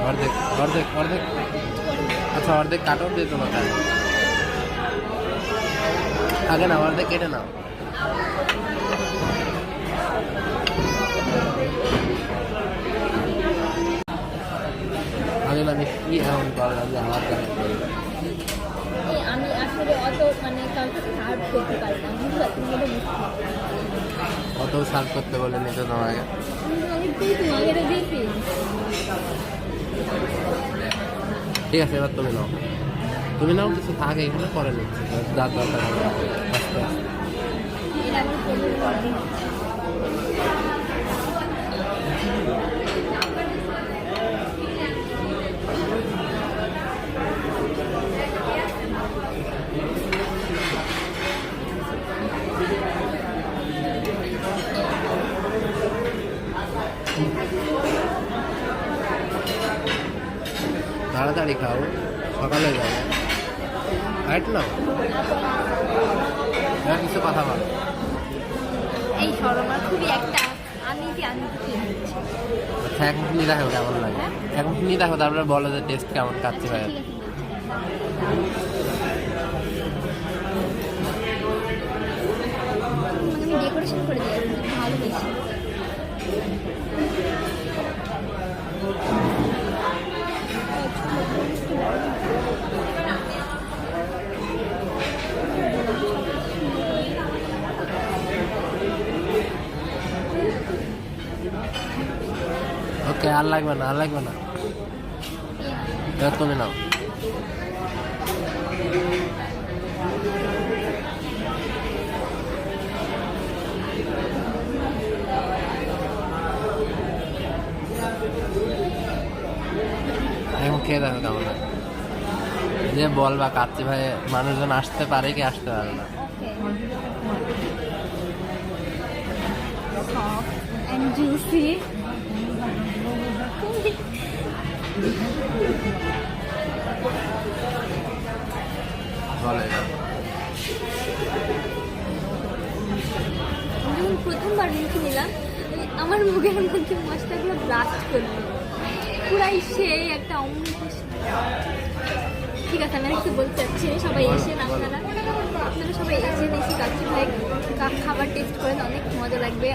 অর্ধেক অর্ধেক অর্ধেক। আচ্ছা অর্ধেক কাটো দিয়ে তোমার কাজ আগে না, অর্ধেক কেটে নাও। আগে মানে কি এমন করলাম যে আমার কাছে আমি আসলে অত মানে কাউকে সার্ভ করতে পারি না, বুঝতে পারছি। অত সার্ভ করতে বলে নিতে তোমাকে। আমি তোমাকে এটা দিয়েছি। ঠিক আছে, এবার তুমি নাও। তুমি নাও, কিছু থাকে এখানে পরে নিচ্ছি, যার দরকার হবে আস্তে আস্তে। এটা আমি করবো। তাড়াতাড়ি খাও, সকালে যাবে। রাইট নাও, কিছু কথা বলো। এই শর্মা খুবই একটা আনিজি আনিজি। আচ্ছা এক মুখ নিয়ে দেখো কেমন লাগে, এক মুখ নিয়ে দেখো, তারপরে বলো যে টেস্ট কেমন খাচ্ছি ভাই। আমি ডেকোরেশন করে দিই, ভালো বেশি। ওকে, আর লাগবে না, আর লাগবে না। এবার তুমি নাও। এখন খেয়ে দেখো কেমন লাগে। যে বলবা কাচ্চি ভাই মানুষজন আসতে পারে কি আসতে পারে না। And juicy. বলে যখন প্রথমবার মুখে নিলাম, আমার মুখের মধ্যে মশলাগুলো ব্লাস্ট করলো, পুরাই সেই একটা অমৃত। ঠিক আছে, আমি একটু বলতে চাচ্ছি, সবাই এসেন, আপনারা সবাই এসে দেখি কাচ্চি ভাই খাবার টেস্ট করেন, অনেক মজা লাগবে।